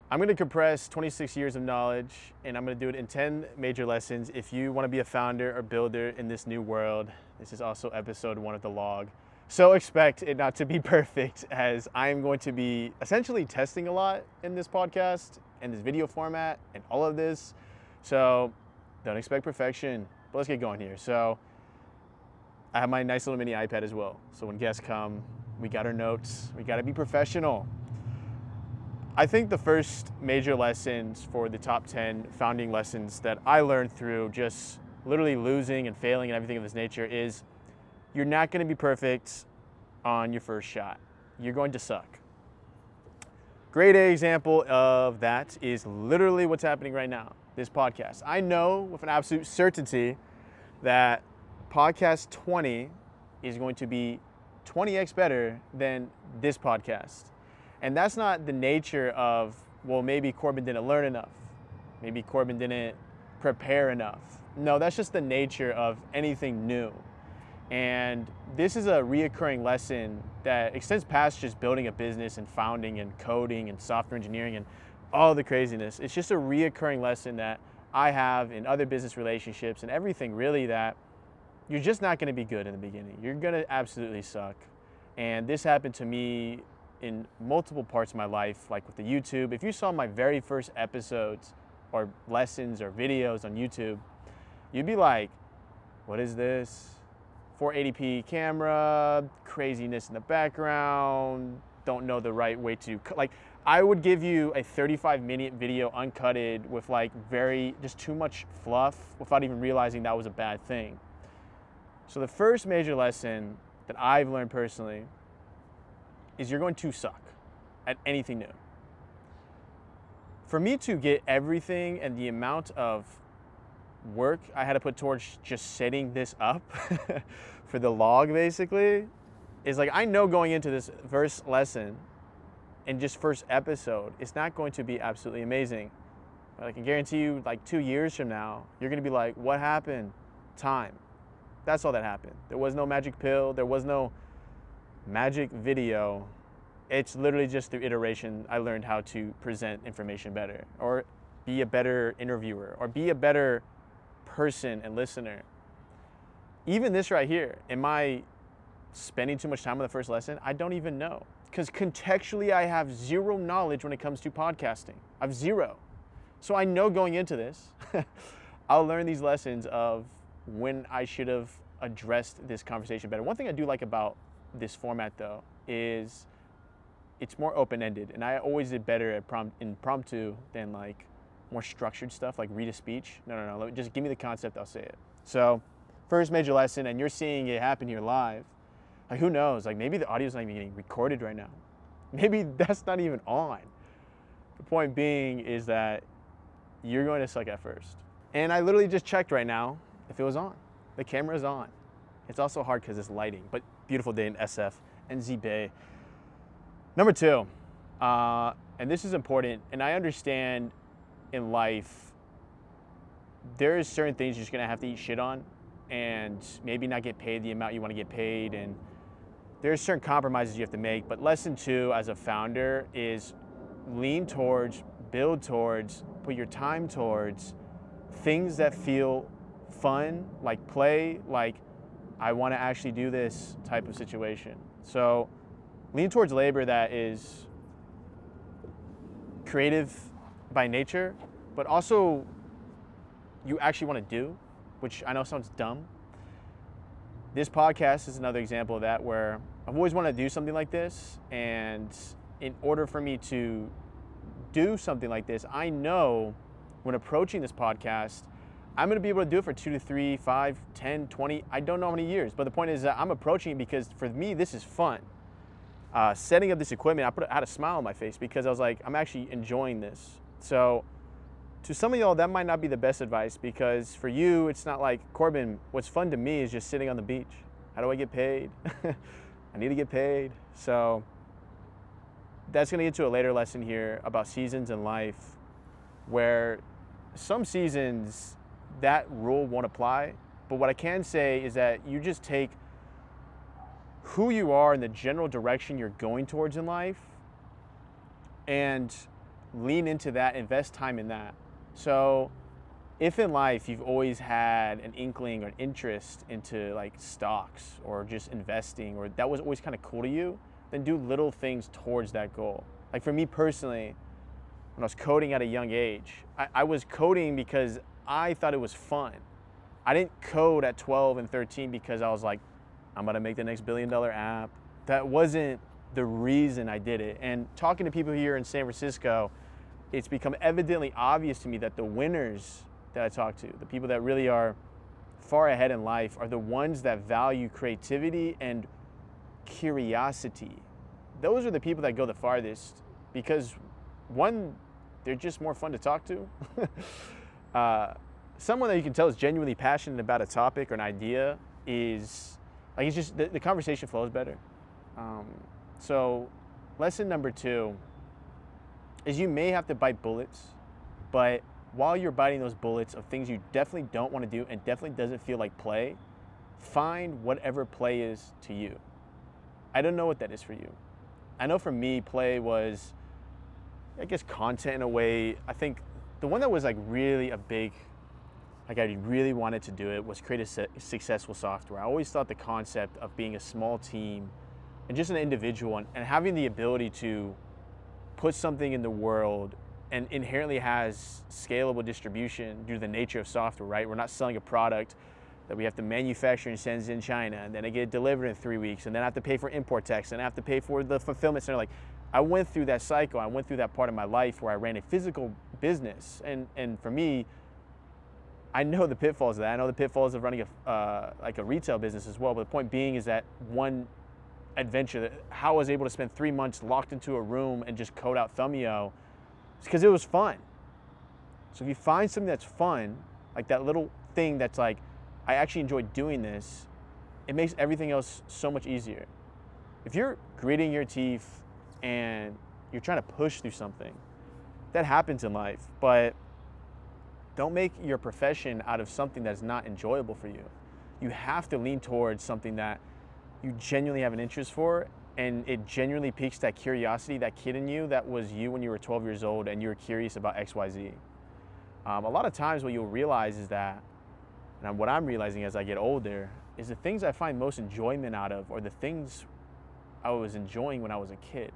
I'm going to compress 26 years of knowledge, and I'm going to do it in 10 major lessons. If you want to be a founder or builder in this new world, this is also episode 1 of the log. So expect it not to be perfect, as I am going to be essentially testing a lot in this podcast and this video format and all of this. So don't expect perfection, but let's get going here. So I have my nice little mini iPad as well. So when guests come, we got our notes, we got to be professional. I think the first major lessons for the top 10 founding lessons that I learned through just literally losing and failing and everything of this nature is you're not going to be perfect on your first shot. You're going to suck. Great example of that is literally what's happening right now, this podcast. I know with an absolute certainty that podcast 20 is going to be 20x better than this podcast. And that's not the nature of, well, maybe Corbin didn't learn enough. Maybe Corbin didn't prepare enough. No, that's just the nature of anything new. And this is a reoccurring lesson that extends past just building a business and founding and coding and software engineering and all the craziness. It's just a reoccurring lesson that I have in other business relationships and everything really, that you're just not going to be good in the beginning. You're going to absolutely suck. And this happened to me in multiple parts of my life, like with the YouTube. If you saw my very first episodes or lessons or videos on YouTube, you'd be like, what is this? 480p camera, craziness in the background, don't know the right way to, like, I would give you a 35-minute video uncutted with like just too much fluff without even realizing that was a bad thing. So the first major lesson that I've learned personally is you're going to suck at anything new. For me to get everything and the amount of work I had to put towards just setting this up for the log basically is like, I know going into this first lesson and just first episode, it's not going to be absolutely amazing. But I can guarantee you, like 2 years from now, you're gonna be like, what happened? Time. That's all that happened. There was no magic pill, there was no magic video. It's literally just through iteration I learned how to present information better, or be a better interviewer, or be a better person and listener. Even this right here, am I spending too much time on the first lesson? I don't even know, because contextually I have zero knowledge when it comes to podcasting. I have zero. So I know going into this, I'll learn these lessons of when I should have addressed this conversation better. One thing I do like about this format though is it's more open-ended, and I always did better at impromptu than like more structured stuff like read a speech. No, just give me the concept, I'll say it. So first major lesson, and you're seeing it happen here live. Like, who knows, like maybe the audio's not even getting recorded right now. Maybe that's not even on. The point being is that you're going to suck at first. And I literally just checked right now if it was on. The camera is on. It's also hard because it's lighting, but beautiful day in SF and Z-Bay. Number 2, and this is important, and I understand in life, there is certain things you're just gonna have to eat shit on and maybe not get paid the amount you wanna get paid, and there's certain compromises you have to make. But lesson 2 as a founder is lean towards, build towards, put your time towards things that feel fun, like play, like I wanna actually do this type of situation. So lean towards labor that is creative by nature, but also you actually want to do, which I know sounds dumb. This podcast is another example of that, where I've always wanted to do something like this, and in order for me to do something like this, I know when approaching this podcast, I'm going to be able to do it for 2 to 3, 5, 10, 20, I don't know how many years, but the point is that I'm approaching it because for me this is fun. Setting up this equipment, I had a smile on my face because I was like, I'm actually enjoying this. So to some of y'all, that might not be the best advice, because for you, it's not like, Corbin, what's fun to me is just sitting on the beach. How do I get paid? I need to get paid. So that's gonna get to a later lesson here about seasons in life, where some seasons that rule won't apply. But what I can say is that you just take who you are and the general direction you're going towards in life and lean into that, invest time in that. So if in life you've always had an inkling or an interest into like stocks or just investing, or that was always kind of cool to you, then do little things towards that goal. Like for me personally, when I was coding at a young age, I was coding because I thought it was fun. I didn't code at 12 and 13 because I was like, I'm gonna make the next $1 billion app. That wasn't the reason I did it. And talking to people here in San Francisco, it's become evidently obvious to me that the winners that I talk to, the people that really are far ahead in life, are the ones that value creativity and curiosity. Those are the people that go the farthest because, one, they're just more fun to talk to. Someone that you can tell is genuinely passionate about a topic or an idea is, like, it's just, the conversation flows better. So lesson number 2 is you may have to bite bullets, but while you're biting those bullets of things you definitely don't want to do and definitely doesn't feel like play, find whatever play is to you. I don't know what that is for you. I know for me, play was, I guess, content in a way. I think the one that was like really a big, like I really wanted to do it, was create a successful software. I always thought the concept of being a small team and just an individual and having the ability to put something in the world and inherently has scalable distribution due to the nature of software, right? We're not selling a product that we have to manufacture and send in China, and then it get delivered in 3 weeks, and then I have to pay for import tax, and I have to pay for the fulfillment center. Like, I went through that cycle. I went through that part of my life where I ran a physical business, and for me, I know the pitfalls of that. I know the pitfalls of running like a retail business as well. But the point being is that one adventure, how I was able to spend 3 months locked into a room and just code out Thumbio, is because it was fun. So if you find something that's fun, like that little thing that's like, I actually enjoy doing this, it makes everything else so much easier. If you're gritting your teeth and you're trying to push through something, that happens in life, but don't make your profession out of something that's not enjoyable for you. You have to lean towards something that you genuinely have an interest for, and it genuinely piques that curiosity, that kid in you that was you when you were 12 years old and you were curious about XYZ. A lot of times what you'll realize is that, and what I'm realizing as I get older, is the things I find most enjoyment out of are the things I was enjoying when I was a kid.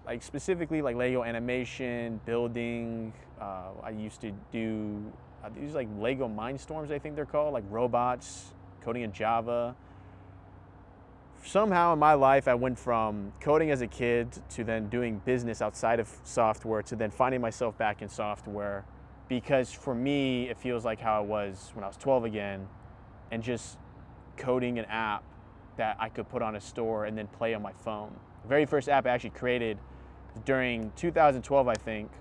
Like specifically like Lego animation, building. I used to do these like Lego Mindstorms, I think they're called, like robots, coding in Java. Somehow in my life, I went from coding as a kid to then doing business outside of software to then finding myself back in software, because for me, it feels like how I was when I was 12 again, and just coding an app that I could put on a store and then play on my phone. The very first app I actually created during 2012, I think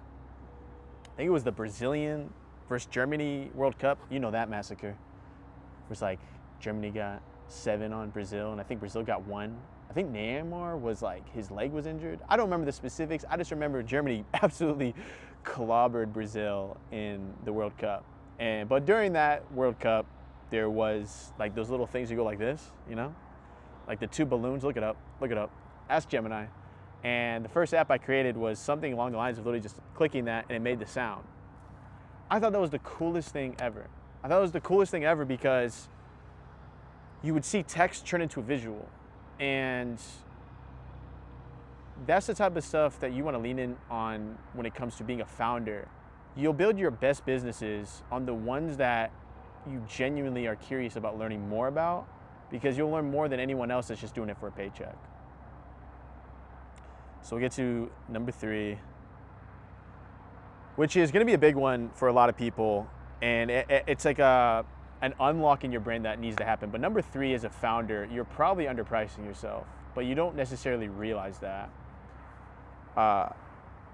it was the Brazilian versus Germany World Cup. You know that massacre. It was like Germany got 7 on Brazil, and I think Brazil got 1. I think Neymar was like, his leg was injured. I don't remember the specifics. I just remember Germany absolutely clobbered Brazil in the World Cup. But during that World Cup, there was like those little things you go like this, you know? Like the 2 balloons, look it up. Ask Gemini. And the first app I created was something along the lines of literally just clicking that and it made the sound. I thought that was the coolest thing ever. Because you would see text turn into a visual. And that's the type of stuff that you want to lean in on when it comes to being a founder. You'll build your best businesses on the ones that you genuinely are curious about learning more about, because you'll learn more than anyone else that's just doing it for a paycheck. So we get to number 3, which is going to be a big one for a lot of people. And it's like an unlock in your brain that needs to happen. But number 3, as a founder, you're probably underpricing yourself, but you don't necessarily realize that.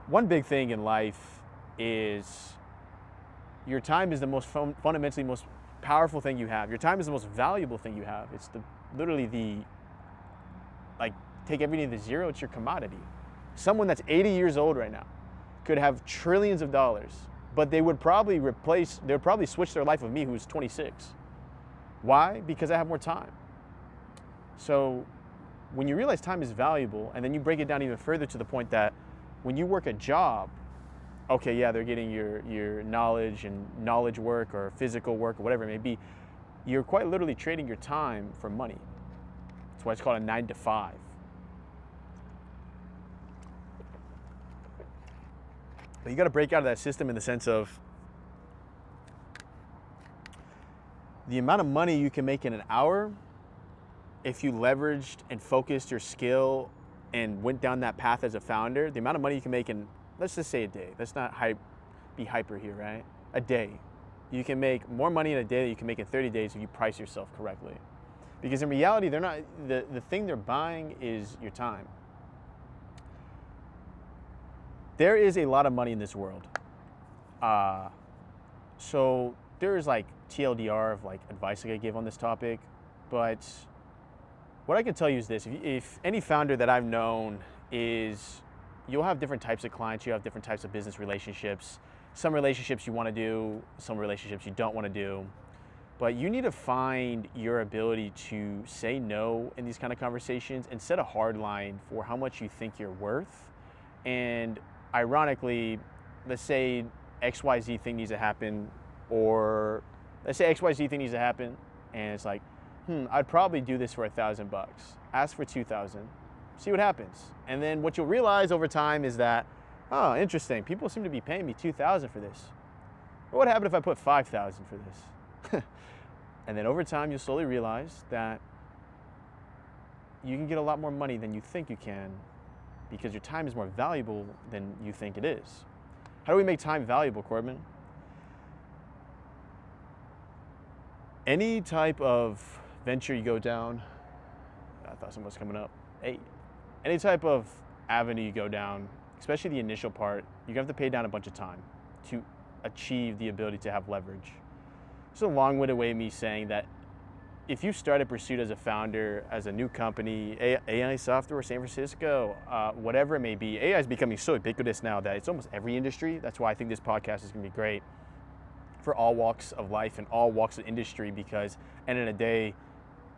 One big thing in life is your time is the most fundamentally most powerful thing you have. Your time is the most valuable thing you have. It's literally take everything to zero, it's your commodity. Someone that's 80 years old right now could have trillions of dollars, but they would probably switch their life with me, who's 26. Why? Because I have more time. So when you realize time is valuable, and then you break it down even further to the point that When you work a job, okay, yeah, they're getting your knowledge and knowledge work or physical work or whatever it may be. You're quite literally trading your time for money. That's why it's called a 9 to 5. But you got to break out of that system in the sense of the amount of money you can make in an hour if you leveraged and focused your skill and went down that path as a founder, the amount of money you can make in, let's just say a day. Let's not be hyper here, right? A day. You can make more money in a day than you can make in 30 days if you price yourself correctly. Because in reality, they're not, the thing they're buying is your time. There is a lot of money in this world. So there is like TLDR of like advice I could give on this topic, but what I can tell you is this: if any founder that I've known is, you'll have different types of clients, you have different types of business relationships. Some relationships you want to do, some relationships you don't want to do. But you need to find your ability to say no in these kind of conversations and set a hard line for how much you think you're worth. And ironically, let's say XYZ thing needs to happen, or let's say XYZ thing needs to happen, and it's like, I'd probably do this for $1,000. Ask for 2,000. See what happens. And then what you'll realize over time is that, oh, interesting. People seem to be paying me 2,000 for this. Or what happened if I put 5,000 for this? And then over time, you'll slowly realize that you can get a lot more money than you think you can because your time is more valuable than you think it is. How do we make time valuable, Corbin? Any type of venture you go down, I thought someone was coming up. Hey, any type of avenue you go down, especially the initial part, you're gonna have to pay down a bunch of time to achieve the ability to have leverage. It's a long-winded way of me saying that if you start a pursuit as a founder, as a new company, AI software, San Francisco, whatever it may be, AI is becoming so ubiquitous now that it's almost every industry. That's why I think this podcast is gonna be great for all walks of life and all walks of industry, because end of the day,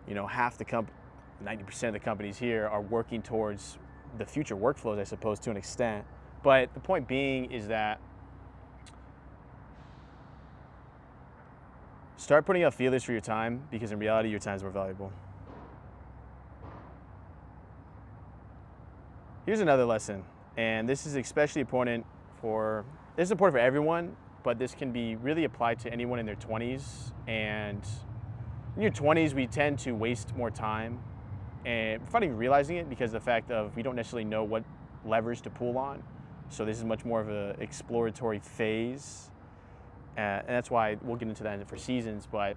you know, 90% of the companies here are working towards the future workflows, I suppose, to an extent. But the point being is that start putting out feelers for your time, because in reality, your time is more valuable. Here's another lesson, and this is especially important this is important for everyone, but this can be really applied to anyone in their 20s. And in your 20s, we tend to waste more time, and we're not even realizing it because of the fact of we don't necessarily know what levers to pull on. So this is much more of an exploratory phase. And that's why we'll get into that for seasons. But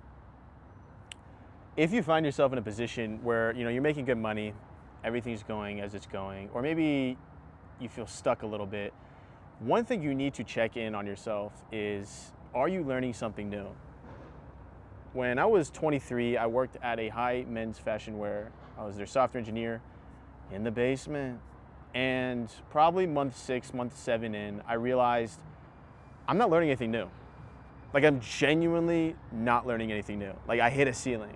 if you find yourself in a position where, you know, you're making good money, everything's going as it's going, or maybe you feel stuck a little bit, one thing you need to check in on yourself is, are you learning something new? When I was 23, I worked at a high men's fashion wear. I was their software engineer in the basement. And probably month 6, month 7 in, I realized I'm not learning anything new. Like, I'm genuinely not learning anything new. Like, I hit a ceiling.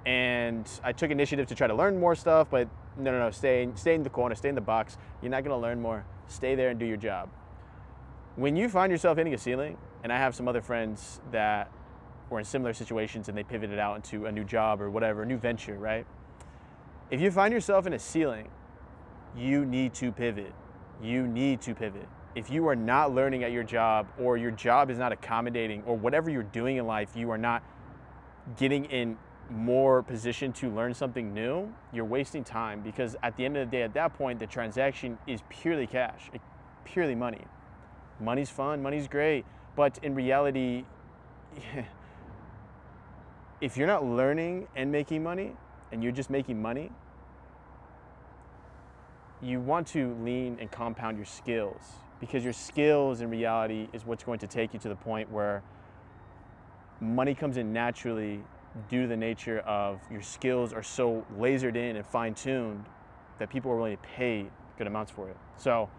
And I took initiative to try to learn more stuff, but no, stay in the corner, stay in the box. You're not gonna learn more. Stay there and do your job. When you find yourself hitting a ceiling, and I have some other friends that were in similar situations and they pivoted out into a new job or whatever, a new venture, right? If you find yourself in a ceiling, you need to pivot. You need to pivot. If you are not learning at your job, or your job is not accommodating, or whatever you're doing in life, you are not getting in more position to learn something new, you're wasting time, because at the end of the day, at that point, the transaction is purely cash, purely money. Money's fun, money's great, but in reality, if you're not learning and making money, and you're just making money, you want to lean and compound your skills, because your skills in reality is what's going to take you to the point where money comes in naturally due to the nature of your skills are so lasered in and fine-tuned that people are willing to pay good amounts for it. So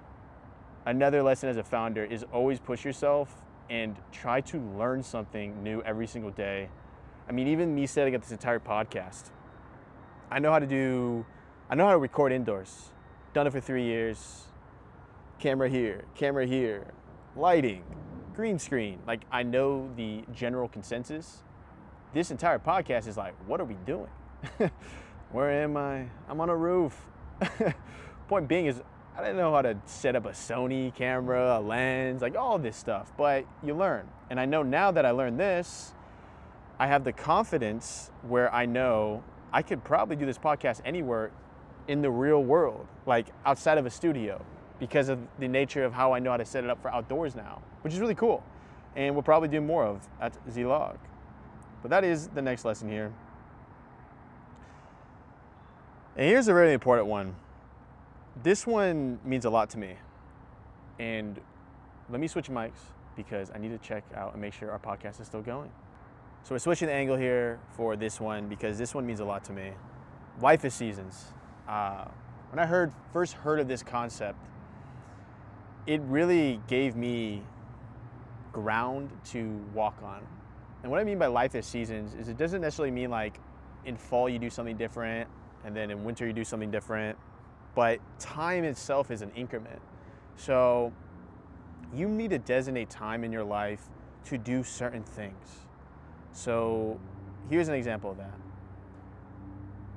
another lesson as a founder is always push yourself and try to learn something new every single day. I mean, even me setting up this entire podcast, I know how to record indoors. Done it for 3 years. camera here, lighting, green screen. Like, I know the general consensus. This entire podcast is like, what are we doing? Where am I? I'm on a roof. Point being is, I didn't know how to set up a Sony camera, a lens, like all this stuff, but you learn. And I know now that I learned this, I have the confidence where I know I could probably do this podcast anywhere in the real world, like outside of a studio, because of the nature of how I know how to set it up for outdoors now, which is really cool. And we'll probably do more of at Zlog. But that is the next lesson here. And here's a really important one. This one means a lot to me. And let me switch mics because I need to check out and make sure our podcast is still going. So we're switching the angle here for this one because this one means a lot to me. Life is seasons. When I first heard of this concept, it really gave me ground to walk on. And what I mean by life is seasons is it doesn't necessarily mean like in fall you do something different and then in winter you do something different, but time itself is an increment. So you need to designate time in your life to do certain things. So here's an example of that.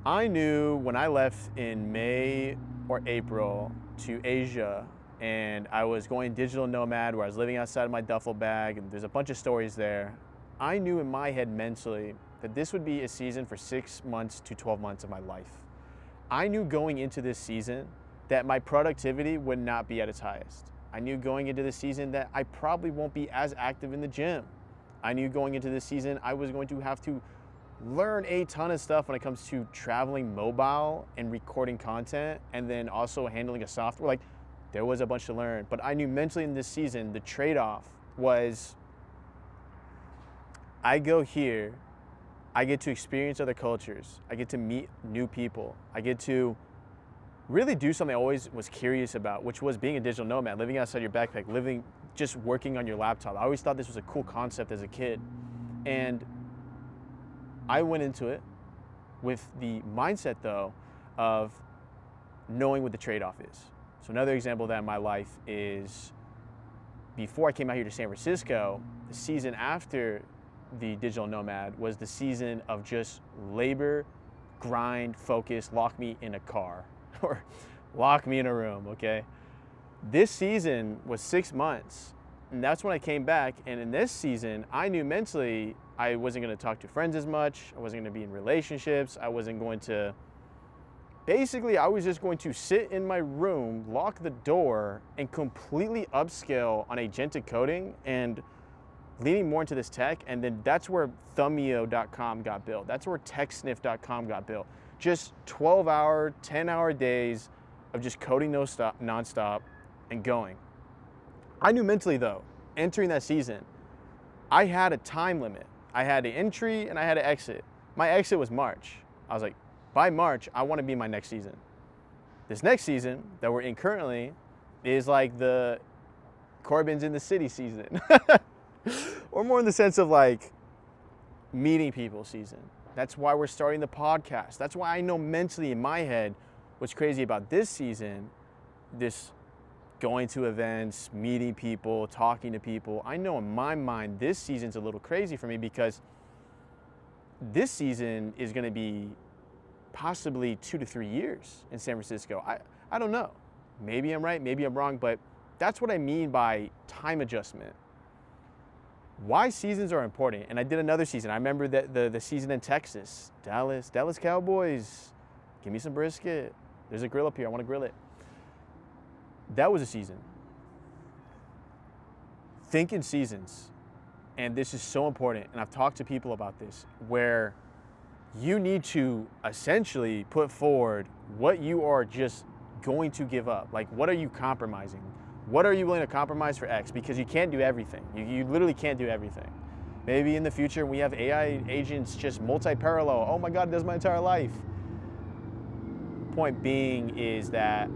I knew when I left in May or April to Asia and I was going digital nomad where I was living outside of my duffel bag and there's a bunch of stories there. I knew in my head mentally that this would be a season for 6 months to 12 months of my life. I knew going into this season that my productivity would not be at its highest. I knew going into this season that I probably won't be as active in the gym. I knew going into this season I was going to have to learn a ton of stuff when it comes to traveling mobile and recording content and then also handling a software. Like, there was a bunch to learn, but I knew mentally in this season the trade-off was I go here, I get to experience other cultures, I get to meet new people, I get to really do something I always was curious about, which was being a digital nomad, living outside your backpack, just working on your laptop. I always thought this was a cool concept as a kid. And I went into it with the mindset though of knowing what the trade-off is. So another example of that in my life is before I came out here to San Francisco, the season after the digital nomad was the season of just labor, grind, focus, lock me in a car or lock me in a room, okay? This season was 6 months, and that's when I came back. And in this season, I knew mentally I wasn't going to talk to friends as much. I wasn't going to be in relationships. I wasn't going to, basically, I was just going to sit in my room, lock the door, and completely upscale on agentic coding and leaning more into this tech. And then that's where Thumbio.com got built. That's where TechSniff.com got built. Just 12-hour, 10-hour days of just coding nonstop and going. I knew mentally though, entering that season, I had a time limit. I had an entry and I had an exit. My exit was March. I was like, by March, I want to be in my next season. This next season that we're in currently is like the Corbin's in the city season. Or more in the sense of like meeting people season. That's why we're starting the podcast. That's why I know mentally in my head what's crazy about this season, this going to events, meeting people, talking to people. I know in my mind this season's a little crazy for me because this season is going to be possibly 2 to 3 years in San Francisco. I don't know. Maybe I'm right, maybe I'm wrong, but that's what I mean by time adjustment. Why seasons are important. And I did another season. I remember that the season in Texas, Dallas Cowboys, give me some brisket. There's a grill up here, I want to grill it. That was a season. Think in seasons. And this is so important. And I've talked to people about this, where you need to essentially put forward what you are just going to give up. Like, what are you compromising? What are you willing to compromise for X? Because you can't do everything. You literally can't do everything. Maybe in the future we have AI agents just multi-parallel. Oh my God, it does my entire life. Point being is that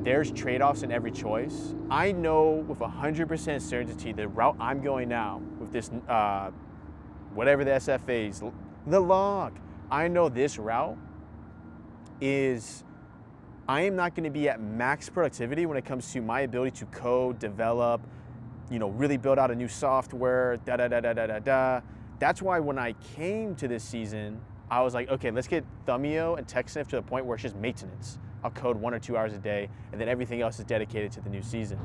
there's trade-offs in every choice. I know with 100% certainty the route I'm going now with this, whatever the SFA is, the log. I know this route is I am not going to be at max productivity when it comes to my ability to code, develop, really build out a new software, That's why when I came to this season, I was like, okay, let's get Thumbio and TechSniff to the point where it's just maintenance. I'll code 1 or 2 hours a day, and then everything else is dedicated to the new season.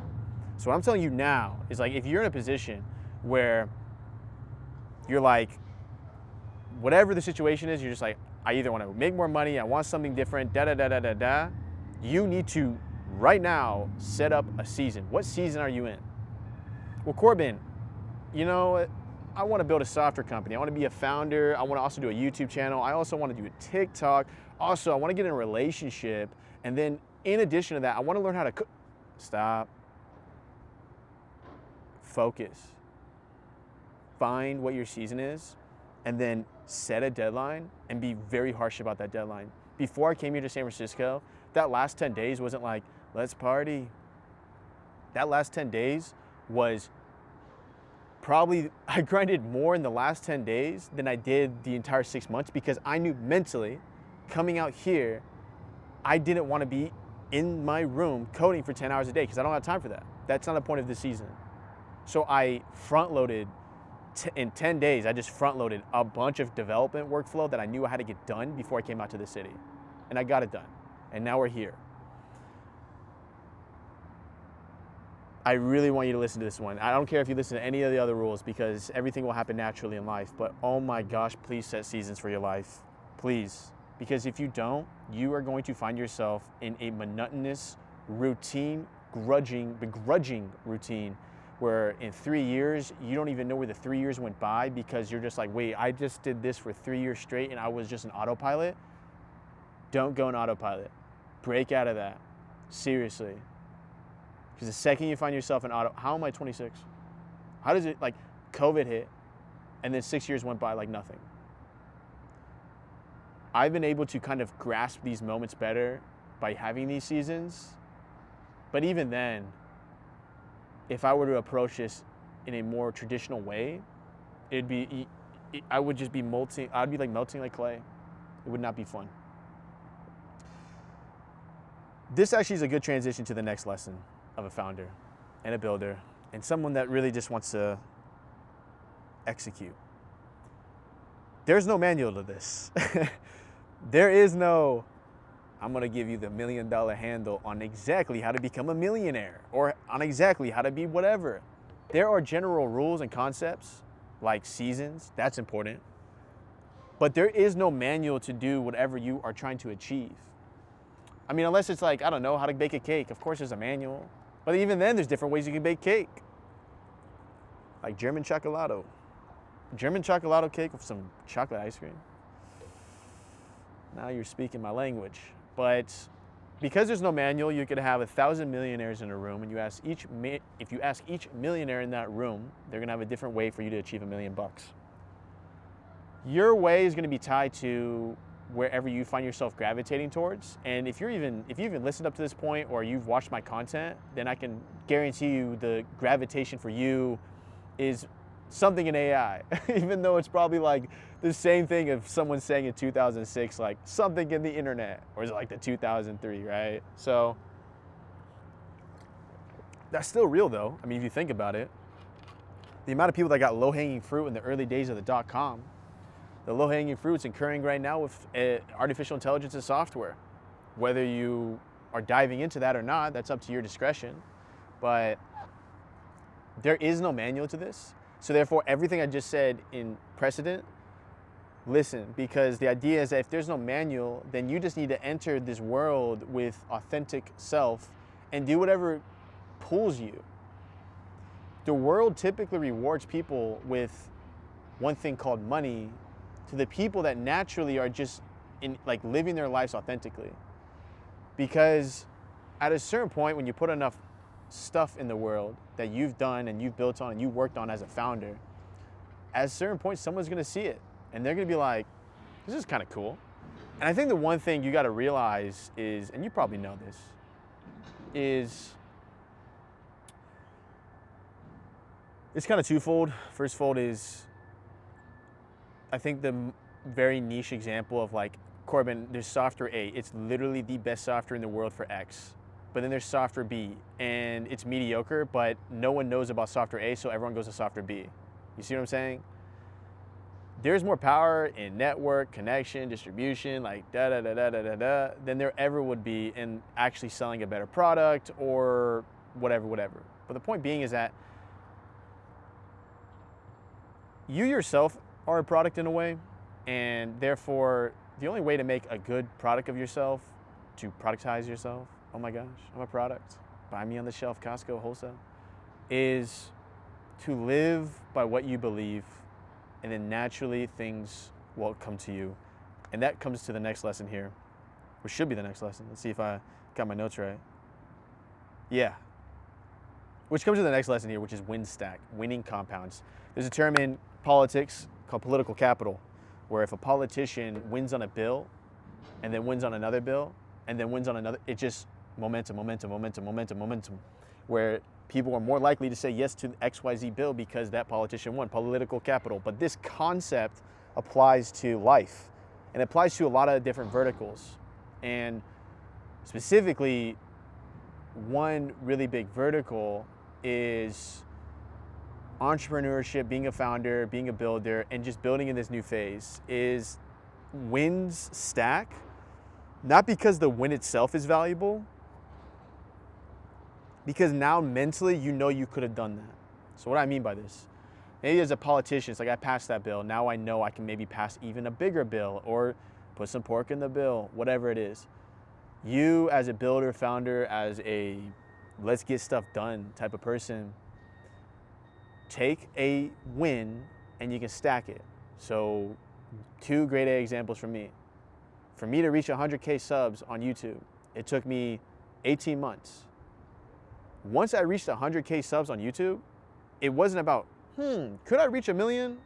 So what I'm telling you now is, like, if you're in a position where you're like, whatever the situation is, you're just like, I either want to make more money, I want something different, you need to, right now, set up a season. What season are you in? Well, Corbin, I want to build a software company. I want to be a founder. I want to also do a YouTube channel. I also want to do a TikTok. Also, I want to get in a relationship. And then in addition to that, I want to learn how to cook. Stop. Focus. Find what your season is, and then set a deadline and be very harsh about that deadline. Before I came here to San Francisco, that last 10 days wasn't like, let's party. That last 10 days was probably, I grinded more in the last 10 days than I did the entire 6 months, because I knew mentally, coming out here, I didn't want to be in my room coding for 10 hours a day, because I don't have time for that. That's not the point of this season. So I front-loaded, in 10 days, I just front-loaded a bunch of development workflow that I knew I had to get done before I came out to the city. And I got it done. And now we're here. I really want you to listen to this one. I don't care if you listen to any of the other rules, because everything will happen naturally in life. But oh my gosh, please set seasons for your life. Please. Because if you don't, you are going to find yourself in a monotonous, routine, begrudging routine, where in 3 years, you don't even know where the 3 years went by, because you're just like, wait, I just did this for 3 years straight and I was just an autopilot. Don't go in autopilot. Break out of that. Seriously. Because the second you find yourself in how am I 26? How does it, like, COVID hit and then 6 years went by like nothing? I've been able to kind of grasp these moments better by having these seasons. But even then, if I were to approach this in a more traditional way, I would just be melting. I'd be like melting like clay. It would not be fun. This actually is a good transition to the next lesson of a founder and a builder and someone that really just wants to execute. There's no manual to this. There is no, I'm gonna give you the $1 million handle on exactly how to become a millionaire or on exactly how to be whatever. There are general rules and concepts like seasons, that's important. But there is no manual to do whatever you are trying to achieve. I mean, unless it's like, I don't know, how to bake a cake. Of course there's a manual. But even then, there's different ways you can bake cake. Like German chocolato. German chocolato cake with some chocolate ice cream. Now you're speaking my language. But because there's no manual, you could have 1,000 millionaires in a room, and if you ask each millionaire in that room, they're gonna have a different way for you to achieve $1 million. Your way is gonna be tied to wherever you find yourself gravitating towards. And if you even listened up to this point or you've watched my content, then I can guarantee you the gravitation for you is something in AI, even though it's probably like the same thing if someone's saying in 2006, like something in the internet, or is it like the 2003, right? So that's still real though. I mean, if you think about it, the amount of people that got low-hanging fruit in the early days of the .com, the low-hanging fruit's occurring right now with artificial intelligence and software. Whether you are diving into that or not, that's up to your discretion. But there is no manual to this. So therefore, everything I just said in precedent, listen, because the idea is that if there's no manual, then you just need to enter this world with authentic self and do whatever pulls you. The world typically rewards people with one thing called money to the people that naturally are just living their lives authentically. Because at a certain point, when you put enough stuff in the world that you've done and you've built on and you worked on as a founder, at a certain point, someone's gonna see it and they're gonna be like, this is kind of cool. And I think the one thing you gotta realize is, and you probably know this, is it's kind of twofold. First fold is, I think the very niche example of like Corbin, there's software A. It's literally the best software in the world for X. But then there's software B, and it's mediocre, but no one knows about software A, so everyone goes to software B. You see what I'm saying? There's more power in network, connection, distribution, like than there ever would be in actually selling a better product or whatever. But the point being is that you yourself are a product in a way, and therefore the only way to make a good product of yourself, to productize yourself, oh my gosh, I'm a product, buy me on the shelf, Costco, wholesale, is to live by what you believe, and then naturally things will come to you. And that comes to the next lesson here, which should be the next lesson. Let's see if I got my notes right. Yeah. Which comes to the next lesson here, which is win stack, winning compounds. There's a term in politics called political capital, where if a politician wins on a bill and then wins on another bill and then wins on another, it just momentum, where people are more likely to say yes to the XYZ bill because that politician won, political capital. But this concept applies to life, and it applies to a lot of different verticals. And specifically, one really big vertical is entrepreneurship, being a founder, being a builder, and just building in this new phase is wins stack, not because the win itself is valuable, because now mentally you know you could have done that. So what do I mean by this? Maybe as a politician, it's like I passed that bill. Now I know I can maybe pass even a bigger bill or put some pork in the bill, whatever it is. You as a builder, founder, as a let's get stuff done type of person, take a win and you can stack it. So 2 great examples from me. For me to reach 100K subs on YouTube, it took me 18 months. Once I reached 100K subs on YouTube, it wasn't about, could I reach 1 million?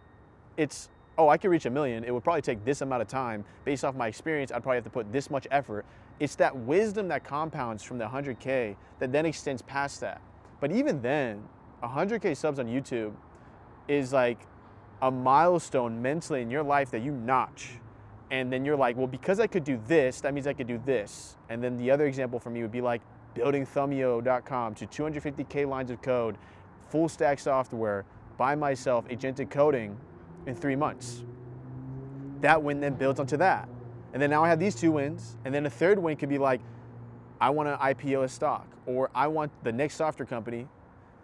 It's, I could reach 1 million. It would probably take this amount of time. Based off my experience, I'd probably have to put this much effort. It's that wisdom that compounds from the 100K that then extends past that. But even then, 100K subs on YouTube is like a milestone mentally in your life that you notch. And then you're like, well, because I could do this, that means I could do this. And then the other example for me would be like building Thumbio.com to 250K lines of code, full stack software, by myself, agentic coding in 3 months. That win then builds onto that. And then now I have these 2 wins. And then a third win could be like, I want to IPO a stock, or I want the next software company.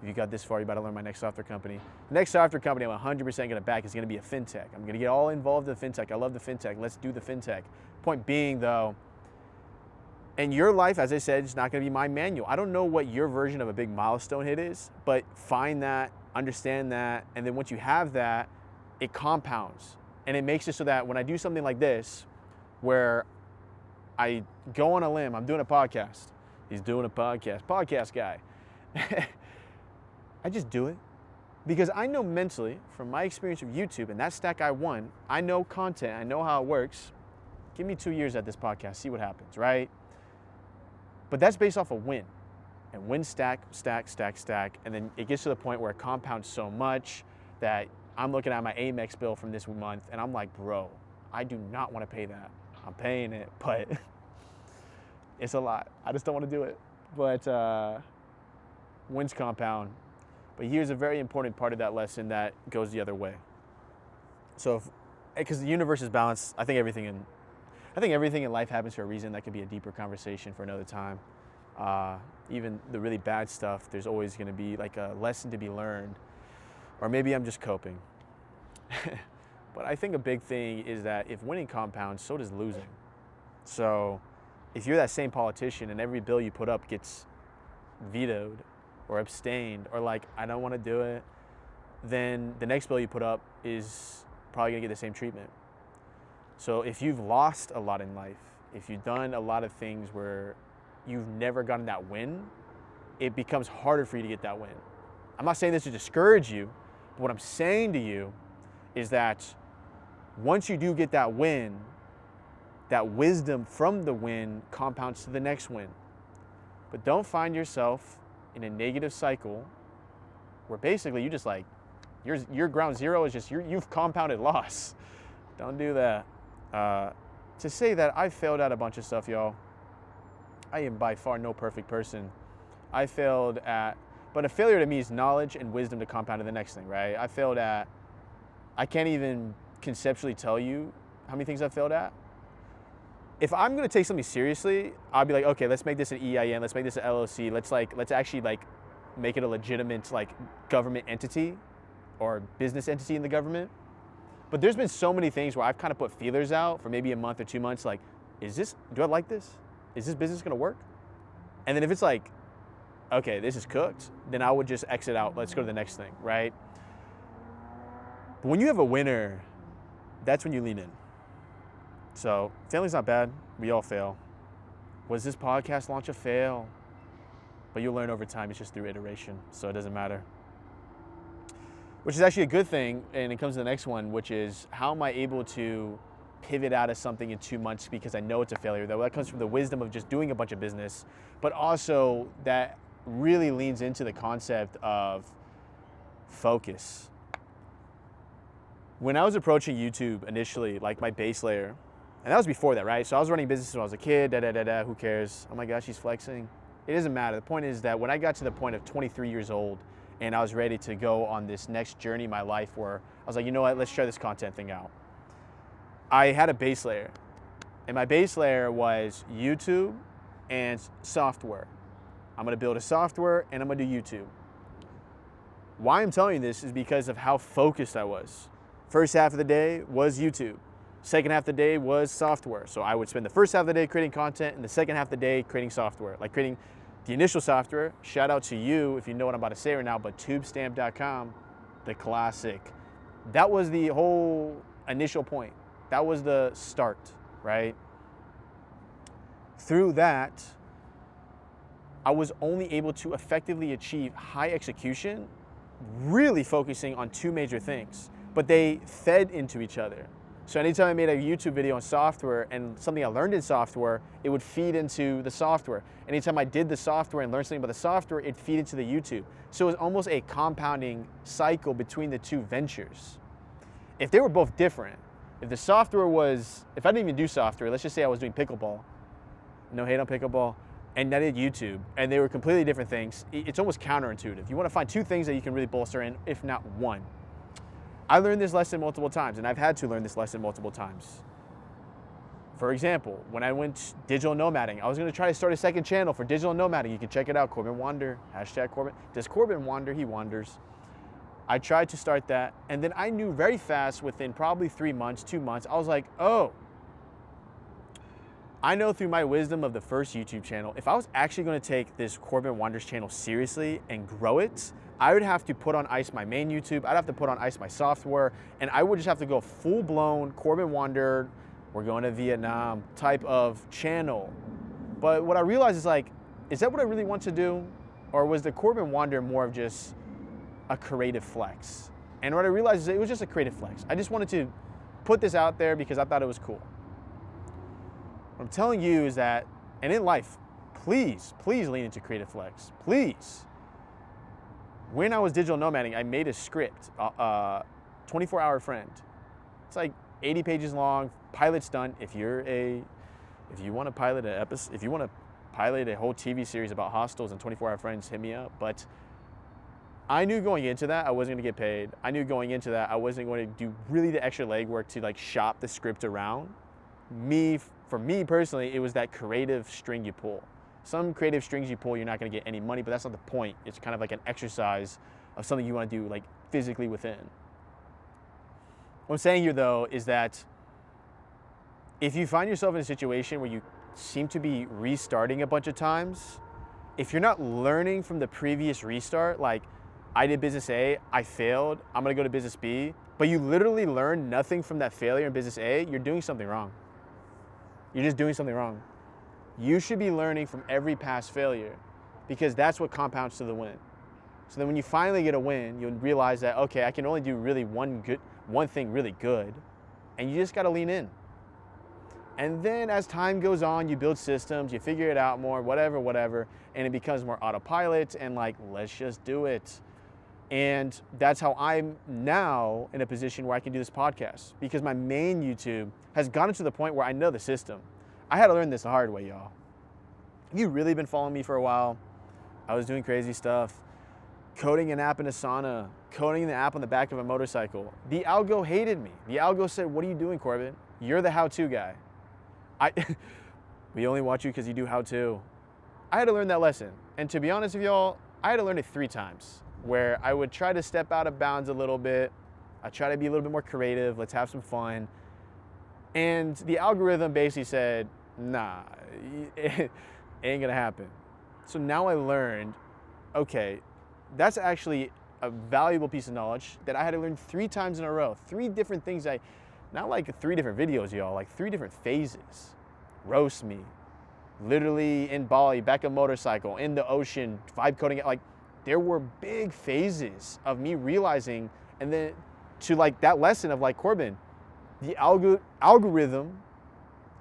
If you got this far, you better learn my next software company. The next software company I'm 100% going to back is going to be a fintech. I'm going to get all involved in fintech. I love the fintech. Let's do the fintech. Point being, though, and your life, as I said, is not going to be my manual. I don't know what your version of a big milestone hit is, but find that, understand that, and then once you have that, it compounds. And it makes it so that when I do something like this, where I go on a limb, I'm doing a podcast. He's doing a podcast guy. I just do it because I know mentally from my experience of YouTube and that stack I won, I know content, I know how it works. Give me 2 years at this podcast, see what happens, right? But that's based off a win. And win stack, and then it gets to the point where it compounds so much that I'm looking at my Amex bill from this month and I'm like, bro, I do not want to pay that. I'm paying it, but it's a lot. I just don't want to do it. But wins compound. But here's a very important part of that lesson that goes the other way. So, because the universe is balanced, I think everything in life happens for a reason. That could be a deeper conversation for another time. Even the really bad stuff, there's always going to be like a lesson to be learned. Or maybe I'm just coping. But I think a big thing is that if winning compounds, so does losing. So if you're that same politician and every bill you put up gets vetoed or abstained or like, I don't want to do it, then the next bill you put up is probably going to get the same treatment. So if you've lost a lot in life, if you've done a lot of things where you've never gotten that win, it becomes harder for you to get that win. I'm not saying this to discourage you, but what I'm saying to you is that once you do get that win, that wisdom from the win compounds to the next win. But don't find yourself in a negative cycle where basically you just like, your ground zero is just, you've compounded loss. Don't do that. to say that I failed at a bunch of stuff, y'all. I am by far no perfect person. I failed at, but a failure to me is knowledge and wisdom to compound to the next thing, right? I can't even conceptually tell you how many things I failed at. If I'm gonna take something seriously, I'll be like, okay, let's make this an EIN, let's make this an LLC, let's actually make it a legitimate government entity or business entity in the government. But there's been so many things where I've kind of put feelers out for maybe a month or 2 months, like, do I like this? Is this business gonna work? And then if it's like, okay, this is cooked, then I would just exit out, let's go to the next thing, right? But when you have a winner, that's when you lean in. So failing's not bad, we all fail. Was this podcast launch a fail? But you'll learn over time, it's just through iteration, so it doesn't matter. Which is actually a good thing, and it comes to the next one, which is how am I able to pivot out of something in 2 months because I know it's a failure? That comes from the wisdom of just doing a bunch of business, but also that really leans into the concept of focus. When I was approaching YouTube initially, like my base layer, and that was before that, right? So I was running businesses when I was a kid, who cares? Oh my gosh, he's flexing. It doesn't matter. The point is that when I got to the point of 23 years old and I was ready to go on this next journey in my life where I was like, you know what, let's try this content thing out. I had a base layer, and my base layer was YouTube and software. I'm gonna build a software and I'm gonna do YouTube. Why I'm telling you this is because of how focused I was. First half of the day was YouTube. Second half of the day was software. So I would spend the first half of the day creating content and the second half of the day creating software. Like creating the initial software, shout out to you if you know what I'm about to say right now, but tubestamp.com, the classic. That was the whole initial point. That was the start, right? Through that, I was only able to effectively achieve high execution, really focusing on two major things, but they fed into each other. So anytime I made a YouTube video on software and something I learned in software, it would feed into the software. Anytime I did the software and learned something about the software, it'd feed into the YouTube. So it was almost a compounding cycle between the two ventures. If they were both different, if the software was, if I didn't even do software, let's just say I was doing pickleball, no hate on pickleball, and I did YouTube, and they were completely different things, it's almost counterintuitive. You want to find two things that you can really bolster in, if not one. I learned this lesson multiple times, and I've had to learn this lesson multiple times. For example, when I went digital nomading, I was going to try to start a second channel for digital nomading. You can check it out, Corbin Wander, hashtag Corbin. Does Corbin wander? He wanders. I tried to start that, and then I knew very fast, within probably 3 months, 2 months, I was like, oh, I know through my wisdom of the first YouTube channel, if I was actually going to take this Corbin Wanders channel seriously and grow it, I would have to put on ice my main YouTube, I'd have to put on ice my software, and I would just have to go full-blown Corbin Wander, we're going to Vietnam type of channel. But what I realized is like, is that what I really want to do? Or was the Corbin Wander more of just a creative flex? And what I realized is it was just a creative flex. I just wanted to put this out there because I thought it was cool. What I'm telling you is that, and in life, please lean into creative flex, please. When I was digital nomading, I made a script, 24-hour friend. It's like 80 pages long, pilot's done. If you want to pilot an episode, if you want to pilot a whole TV series about hostels and 24-hour friends, hit me up. But I knew going into that I wasn't going to get paid. I knew going into that I wasn't going to do really the extra legwork to like shop the script around. For me personally, it was that creative string you pull. Some creative strings you pull, you're not going to get any money, but that's not the point. It's kind of like an exercise of something you want to do like physically within. What I'm saying here though is that if you find yourself in a situation where you seem to be restarting a bunch of times, if you're not learning from the previous restart, like I did business A, I failed, I'm going to go to business B, but you literally learned nothing from that failure in business A, you're doing something wrong. You're just doing something wrong. You should be learning from every past failure because that's what compounds to the win. So then when you finally get a win, you'll realize that, okay, I can only do really one thing really good, and you just got to lean in. And then as time goes on, you build systems, you figure it out more, whatever, and it becomes more autopilot and like, let's just do it. And that's how I'm now in a position where I can do this podcast, because my main YouTube has gotten to the point where I know the system. I had to learn this the hard way, y'all. If you've really been following me for a while, I was doing crazy stuff, coding an app in Asana, coding the app on the back of a motorcycle. The algo hated me. The algo said, "What are you doing, Corbin? You're the how-to guy. We only watch you because you do how-to." I had to learn that lesson. And to be honest with y'all, I had to learn it 3 times, where I would try to step out of bounds a little bit. I try to be a little bit more creative. Let's have some fun. And the algorithm basically said, nah, it ain't gonna happen. So now I learned, okay, that's actually a valuable piece of knowledge that I had to learn 3 times in a row. 3 different things. Not like 3 different videos, y'all, like 3 different phases. Roast me, literally in Bali, back a motorcycle, in the ocean, vibe coding it. Like, there were big phases of me realizing, and then to like that lesson of like, Corbin, the algorithm,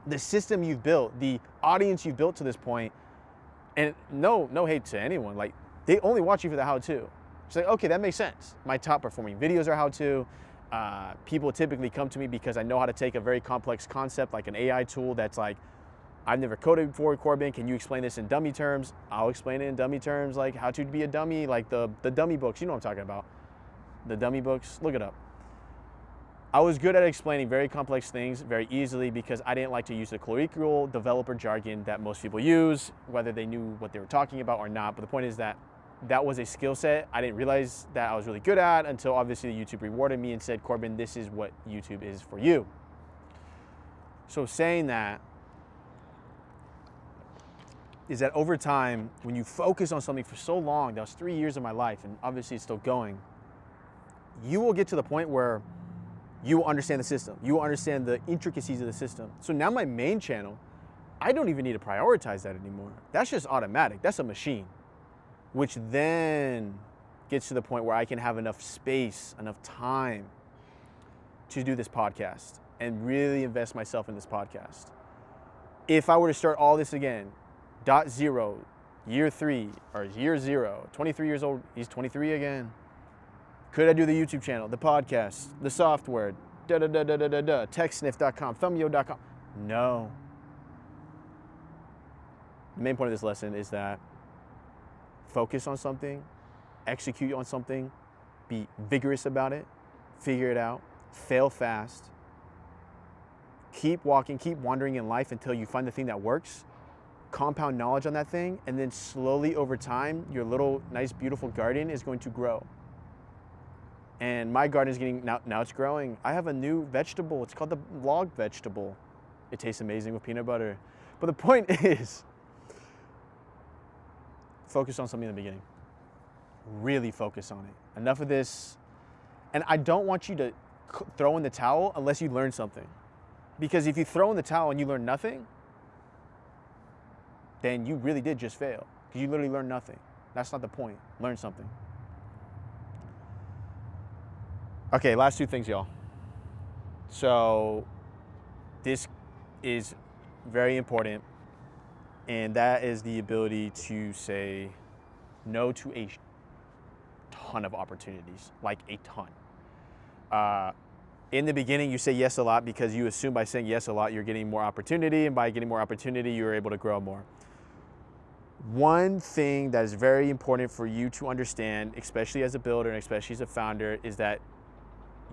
the system you've built, the audience you've built to this point, and no hate to anyone, like, they only watch you for the how-to. It's like, okay, that makes sense. My top performing videos are how-to. People typically come to me because I know how to take a very complex concept like an AI tool that's like, I've never coded before, Corbin, can you explain this in dummy terms? I'll explain it in dummy terms, like how to be a dummy, like the dummy books, you know what I'm talking about. The dummy books, look it up. I was good at explaining very complex things very easily because I didn't like to use the colloquial developer jargon that most people use, whether they knew what they were talking about or not. But the point is that was a skill set I didn't realize that I was really good at until obviously YouTube rewarded me and said, Corbin, this is what YouTube is for you. So saying that is that over time, when you focus on something for so long, that was 3 years of my life, and obviously it's still going, you will get to the point where you will understand the system. You will understand the intricacies of the system. So now my main channel, I don't even need to prioritize that anymore. That's just automatic. That's a machine, which then gets to the point where I can have enough space, enough time to do this podcast and really invest myself in this podcast. If I were to start all this again, .0, year 3, or year 0, 23 years old, he's 23 again. Could I do the YouTube channel, the podcast, the software, techsniff.com, thumbyo.com? No. The main point of this lesson is that focus on something, execute on something, be vigorous about it, figure it out, fail fast, keep walking, keep wandering in life until you find the thing that works, compound knowledge on that thing, and then slowly over time, your little nice, beautiful garden is going to grow. And my garden is getting, now it's growing. I have a new vegetable. It's called the log vegetable. It tastes amazing with peanut butter. But the point is, focus on something in the beginning. Really focus on it. Enough of this. And I don't want you to throw in the towel unless you learn something. Because if you throw in the towel and you learn nothing, then you really did just fail. Because you literally learned nothing. That's not the point. Learn something. Okay, last 2 things, y'all. So this is very important, and that is the ability to say no to a ton of opportunities, like a ton. In the beginning, you say yes a lot because you assume by saying yes a lot, you're getting more opportunity, and by getting more opportunity, you're able to grow more. One thing that is very important for you to understand, especially as a builder and especially as a founder, is that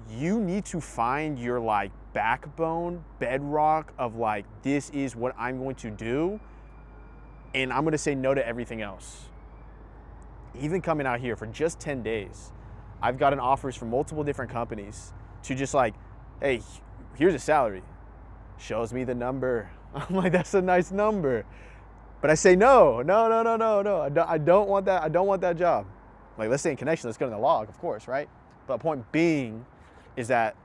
you need to find your like backbone, bedrock of like, this is what I'm going to do, and I'm going to say no to everything else. Even coming out here for just 10 days, I've gotten offers from multiple different companies to just like, hey, here's a salary. Shows me the number. I'm like, that's a nice number. But I say no. I don't want that. I don't want that job. Like, let's stay in connection. Let's go to the log, of course, right? But point being is that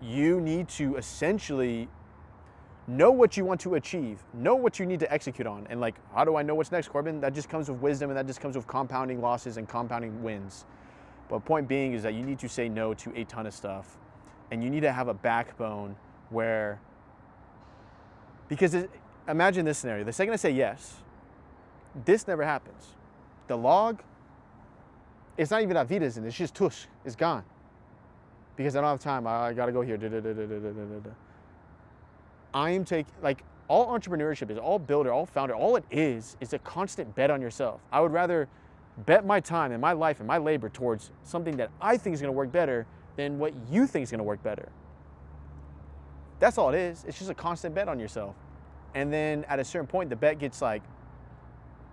you need to essentially know what you want to achieve, know what you need to execute on. And like, how do I know what's next, Corbin? That just comes with wisdom, and that just comes with compounding losses and compounding wins. But point being is that you need to say no to a ton of stuff, and you need to have a backbone where, because imagine this scenario. The second I say yes, this never happens. The log, It's not even that Vita's in it. It's just tush. It's gone. Because I don't have time. I got to go here. I am taking, like, all entrepreneurship is, all builder, all founder, all it is a constant bet on yourself. I would rather bet my time and my life and my labor towards something that I think is going to work better than what you think is going to work better. That's all it is. It's just a constant bet on yourself. And then at a certain point, the bet gets like,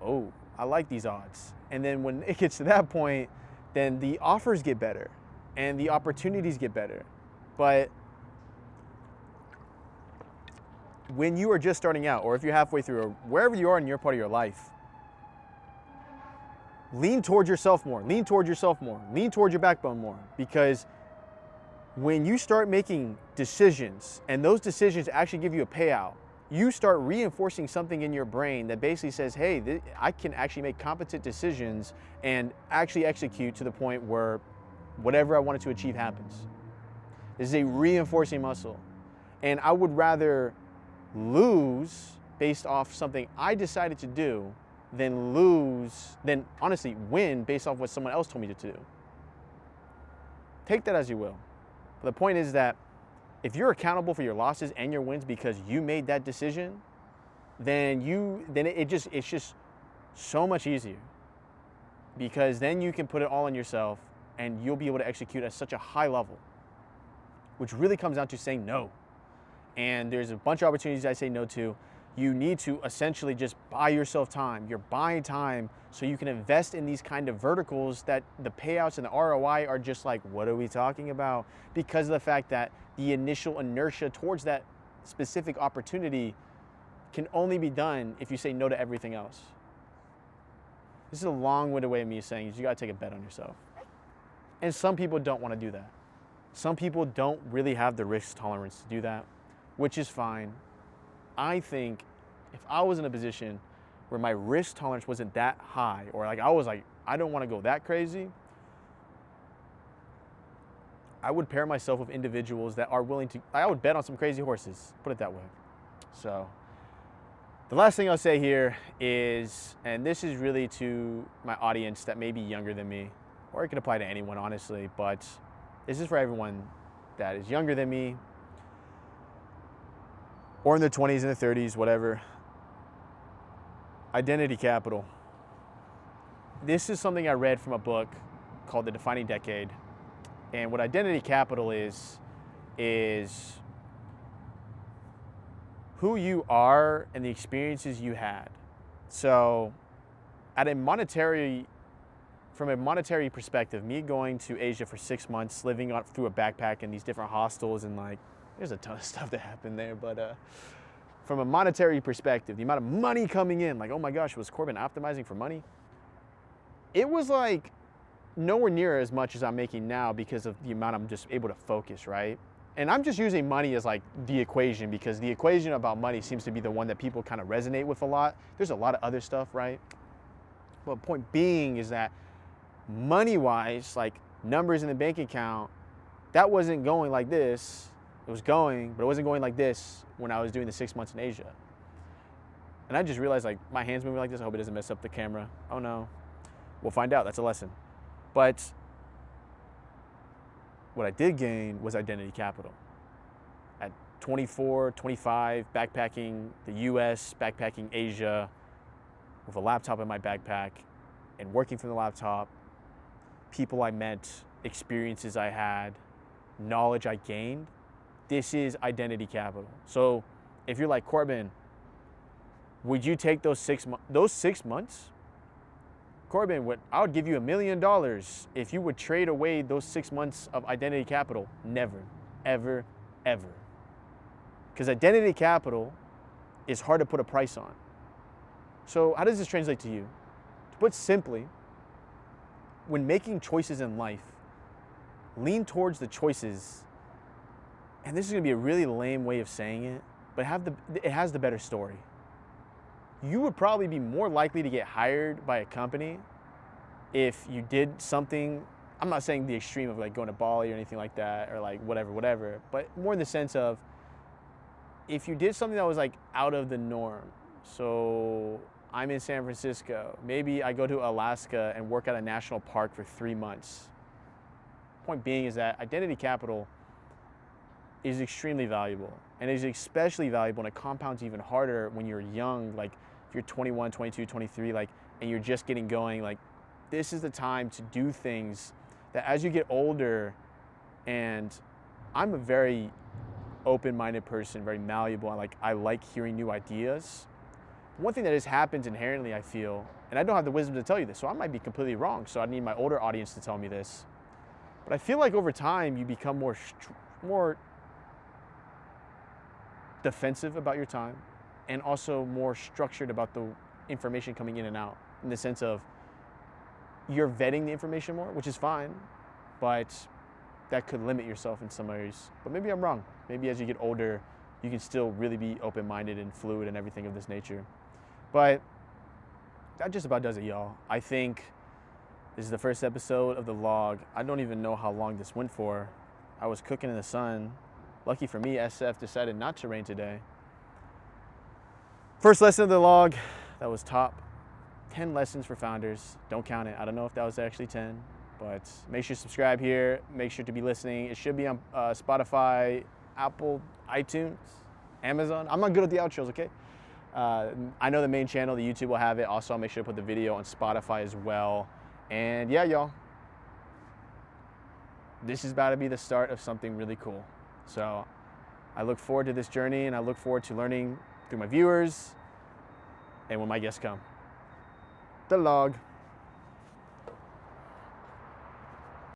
oh, I like these odds. And then when it gets to that point, then the offers get better and the opportunities get better. But when you are just starting out, or if you're halfway through, or wherever you are in your part of your life, lean towards yourself more, lean towards yourself more, lean towards your backbone more. Because when you start making decisions and those decisions actually give you a payout, you start reinforcing something in your brain that basically says, hey, I can actually make competent decisions and actually execute to the point where whatever I wanted to achieve happens. This is a reinforcing muscle. And I would rather lose based off something I decided to do than honestly win based off what someone else told me to do. Take that as you will. But the point is that if you're accountable for your losses and your wins because you made that decision, then it's just so much easier. Because then you can put it all on yourself and you'll be able to execute at such a high level, which really comes down to saying no. And there's a bunch of opportunities I say no to. You need to essentially just buy yourself time. You're buying time so you can invest in these kind of verticals that the payouts and the ROI are just like, what are we talking about? Because of the fact that the initial inertia towards that specific opportunity can only be done if you say no to everything else. This is a long-winded way of me saying is you gotta take a bet on yourself. And some people don't wanna do that. Some people don't really have the risk tolerance to do that, which is fine. I think if I was in a position where my risk tolerance wasn't that high, or like I was like, I don't want to go that crazy, I would pair myself with individuals that are willing to, I would bet on some crazy horses, put it that way. So the last thing I'll say here is, and this is really to my audience that may be younger than me, or it can apply to anyone honestly, but this is for everyone that is younger than me, or in their 20s and their 30s, whatever. Identity capital. This is something I read from a book called The Defining Decade. And what identity capital is who you are and the experiences you had. So from a monetary perspective, me going to Asia for 6 months, living through a backpack in these different hostels and like, there's a ton of stuff that happened there, but from a monetary perspective, the amount of money coming in, like, oh my gosh, was Corbin optimizing for money? It was like nowhere near as much as I'm making now because of the amount I'm just able to focus, right? And I'm just using money as like the equation because the equation about money seems to be the one that people kind of resonate with a lot. There's a lot of other stuff, right? But point being is that money-wise, like numbers in the bank account, that wasn't going like this. It was going, but it wasn't going like this when I was doing the 6 months in Asia. And I just realized like my hands moving like this, I hope it doesn't mess up the camera. Oh no. We'll find out, that's a lesson. But what I did gain was identity capital. At 24, 25, backpacking the US, backpacking Asia, with a laptop in my backpack, and working from the laptop, people I met, experiences I had, knowledge I gained, this is identity capital. So if you're like, Corbin, would you take those 6 months? Corbin, I would give you $1 million if you would trade away those 6 months of identity capital. Never, ever, ever. Because identity capital is hard to put a price on. So how does this translate to you? To put simply, when making choices in life, lean towards the choices, and this is gonna be a really lame way of saying it, but it has the better story. You would probably be more likely to get hired by a company if you did something, I'm not saying the extreme of like going to Bali or anything like that, or like whatever, but more in the sense of if you did something that was like out of the norm. So I'm in San Francisco. Maybe I go to Alaska and work at a national park for 3 months. Point being is that identity capital is extremely valuable, and is especially valuable, and it compounds even harder when you're young, like if you're 21, 22, 23, like, and you're just getting going. Like, this is the time to do things that as you get older, and I'm a very open-minded person, very malleable, I like hearing new ideas. One thing that just happens inherently, I feel, and I don't have the wisdom to tell you this, so I might be completely wrong, so I need my older audience to tell me this, but I feel like over time you become more defensive about your time, and also more structured about the information coming in and out, in the sense of you're vetting the information more, which is fine, but that could limit yourself in some areas. But maybe I'm wrong. Maybe as you get older, you can still really be open-minded and fluid and everything of this nature. But that just about does it, y'all. I think this is the first episode of the log. I don't even know how long this went for. I was cooking in the sun. Lucky for me, SF decided not to rain today. First lesson of the log, that was top 10 lessons for founders. Don't count it. I don't know if that was actually 10, but make sure to subscribe here. Make sure to be listening. It should be on Spotify, Apple, iTunes, Amazon. I'm not good at the outros, okay? I know the main channel, the YouTube will have it. Also, I'll make sure to put the video on Spotify as well. And yeah, y'all, this is about to be the start of something really cool. So I look forward to this journey, and I look forward to learning through my viewers and when my guests come. The log.